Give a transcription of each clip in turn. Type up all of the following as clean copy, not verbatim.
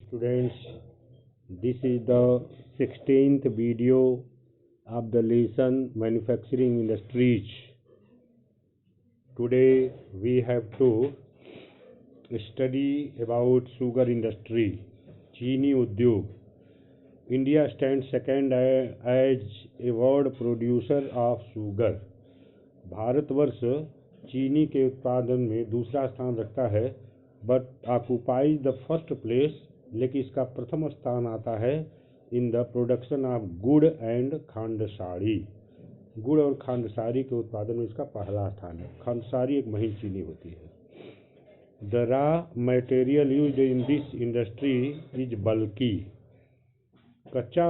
Students, this is the 16th video of the lesson Manufacturing Industries. Today we have to study about sugar industry, चीनी उद्योग. India stands second as a world producer of sugar. Bharatvarsh चीनी के उत्पादन में दूसरा स्थान रखता है, but occupies the first place, लेकिन इसका प्रथम स्थान आता है इन द प्रोडक्शन ऑफ गुड़ एंड खांडसारी. गुड़ और खांडसारी के उत्पादन में इसका पहला स्थान है. खांडसारी एक महीन चीनी होती है. The raw material used in this industry is bulky. कच्चा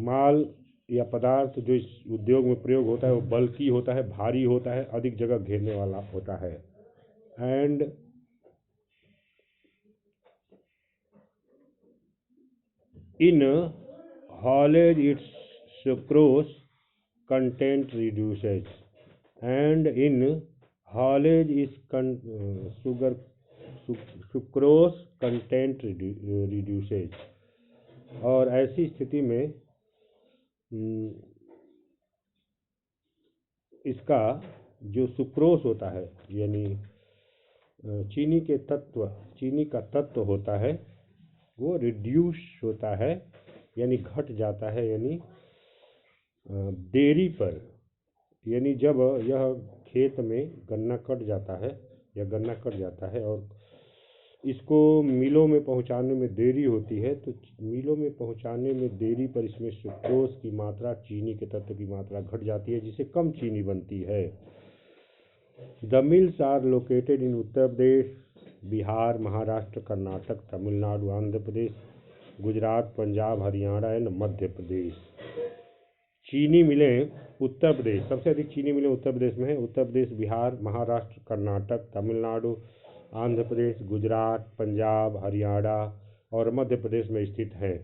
माल या पदार्थ जो इस उद्योग में प्रयोग होता है वो बल्की होता है, भारी होता है, अधिक जगह घेरने वाला होता है. And in haulage its sucrose content reduces. And in haulage its sucrose content reduces. और ऐसी स्थिति में इसका जो सुक्रोस होता है, यानी चीनी का तत्व होता है, वो रिड्यूस होता है, यानी घट जाता है. यानी देरी पर, यानी जब यह खेत में गन्ना कट जाता है और इसको मिलों में पहुंचाने में देरी होती है, तो मिलों में पहुंचाने में देरी पर इसमें सुक्रोज की मात्रा, चीनी के तत्व की मात्रा घट जाती है, जिससे कम चीनी बनती है. The mills are located in Uttar Pradesh, Bihar, Maharashtra, Karnataka, Tamil Nadu, Andhra Pradesh, Gujarat, Punjab, Haryana and Madhya Pradesh. चीनी मिलें उत्तर प्रदेश, सबसे अधिक चीनी मिलें उत्तर प्रदेश में है. उत्तर प्रदेश, बिहार, महाराष्ट्र, कर्नाटक, तमिलनाडु, आंध्र प्रदेश, गुजरात, पंजाब, हरियाणा और मध्य प्रदेश में स्थित है.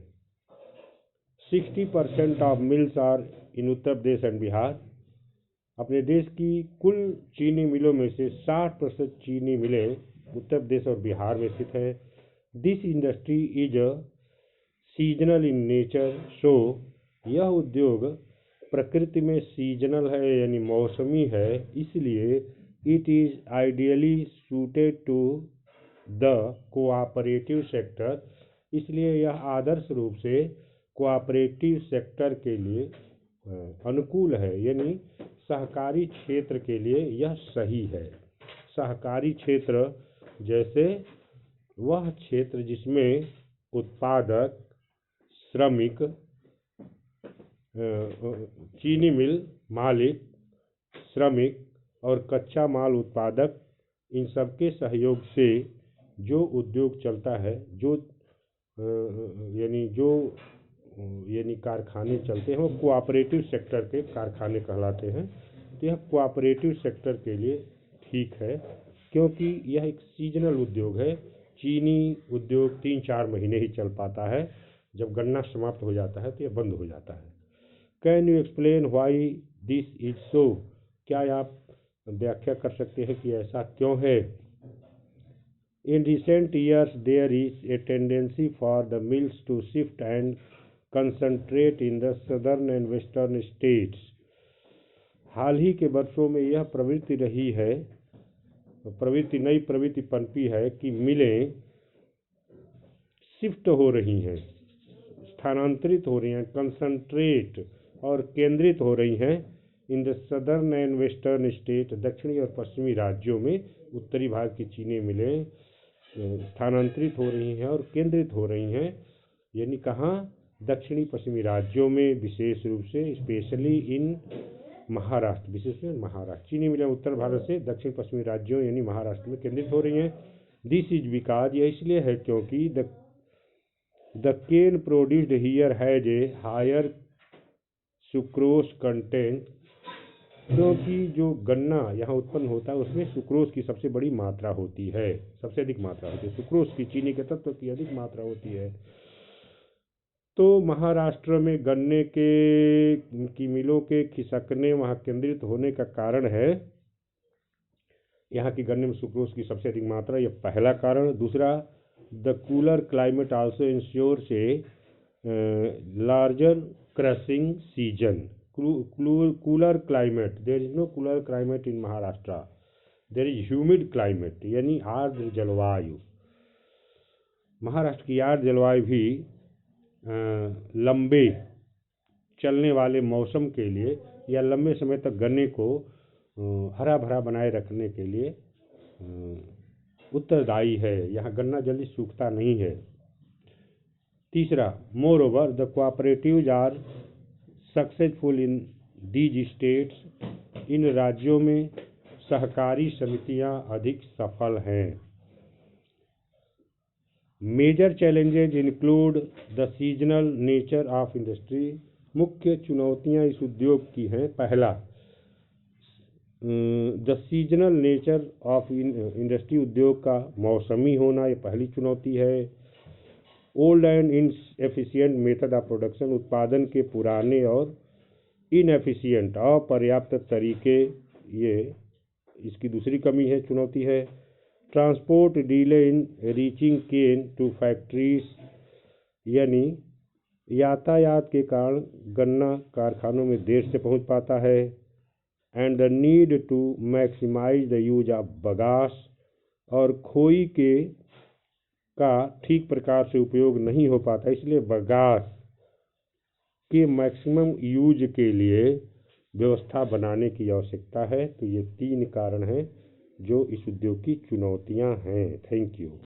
60% of mills are in Uttar Pradesh and Bihar. अपने देश की कुल चीनी मिलों में से 60% चीनी मिलें उत्तर प्रदेश और बिहार में स्थित है. This industry is seasonal in nature. So यह उद्योग प्रकृति में सीजनल है, यानी मौसमी है, इसलिए it is ideally suited to the cooperative sector. इसलिए यह आदर्श रूप से कोऑपरेटिव सेक्टर के लिए अनुकूल है, यानी सहकारी क्षेत्र के लिए यह सही है. सहकारी क्षेत्र जैसे वह क्षेत्र जिसमें उत्पादक, श्रमिक, चीनी मिल मालिक, श्रमिक और कच्चा माल उत्पादक, इन सबके सहयोग से जो उद्योग चलता है, यानी कारखाने चलते हैं, वो कोऑपरेटिव सेक्टर के कारखाने कहलाते हैं. तो यह कोऑपरेटिव सेक्टर के लिए ठीक है, क्योंकि यह एक सीजनल उद्योग है. चीनी उद्योग 3-4 महीने ही चल पाता है. जब गन्ना समाप्त हो जाता है तो यह बंद हो जाता है. Can you explain why this is so? क्या आप व्याख्या कर सकते हैं कि ऐसा क्यों है? In recent years there is a tendency for the mills to shift and concentrate in the southern and western states. हाल ही के वर्षों में यह प्रवृत्ति रही है, नई प्रवृत्ति पनपी है कि मिलें शिफ्ट हो रही हैं, स्थानांतरित हो रही हैं, कंसंट्रेट और केंद्रित हो रही हैं इन the southern and western state. दक्षिणी और पश्चिमी राज्यों में उत्तरी भाग की चीनी मिलें स्थानांतरित हो रही हैं और केंद्रित हो रही हैं. यानी कहाँ? दक्षिणी पश्चिमी राज्यों में, विशेष रूप से स्पेशली इन महाराष्ट्र, विशेष में महाराष्ट्र. चीनी मिलें उत्तर भारत से दक्षिण पश्चिमी राज्यों यानी महाराष्ट्र में केंद्रित हो रही हैं. दिस इज बिकॉज, यह इसलिए है क्योंकि the cane produced here has a higher sucrose content. क्योंकि जो गन्ना यहाँ उत्पन्न होता है उसमें सुक्रोज की सबसे बड़ी मात्रा होती है, सबसे अधिक मात्रा होती है. सुक्रोज की, चीनी के तत्व की अधिक मात्रा होती है. तो महाराष्ट्र में गन्ने की मिलों के खिसकने, वहाँ केंद्रित होने का कारण है यहाँ की गन्ने में सुक्रोज की सबसे अधिक मात्रा, यह पहला कारण. दूसरा, the cooler climate also ensures a larger crushing season. Cooler climate, there is no cooler climate in Maharashtra, there is humid climate, यानी आर्द्र जलवायु। महाराष्ट्र की आर्द्र जलवायु भी लंबे चलने वाले मौसम के लिए या लंबे समय तक गन्ने को हरा भरा बनाए रखने के लिए उत्तरदायी है। यहाँ गन्ना जल्दी सूखता नहीं है। तीसरा, moreover the cooperatives are successful in these states. इन राज्यों में सहकारी समितियां अधिक सफल हैं। Major challenges include the seasonal nature of industry. मुख्य चुनौतियां इस उद्योग की हैं। पहला, the seasonal nature of industry, उद्योग का मौसमी होना, ये पहली चुनौती है। Old and inefficient method of production, उत्पादन के पुराने और इनएफिशिएंट अपर्याप्त तरीके, ये इसकी दूसरी कमी है, चुनौती है। Transport delay in reaching cane to factories, यानी यातायात के कारण गन्ना कारखानों में देर से पहुंच पाता है। And the need to maximise the use of bagasse, और खोई के का ठीक प्रकार से उपयोग नहीं हो पाता, इसलिए बगास के मैक्सिमम यूज के लिए व्यवस्था बनाने की आवश्यकता है। तो ये 3 कारण हैं जो इस उद्योग की चुनौतियां हैं। Thank you.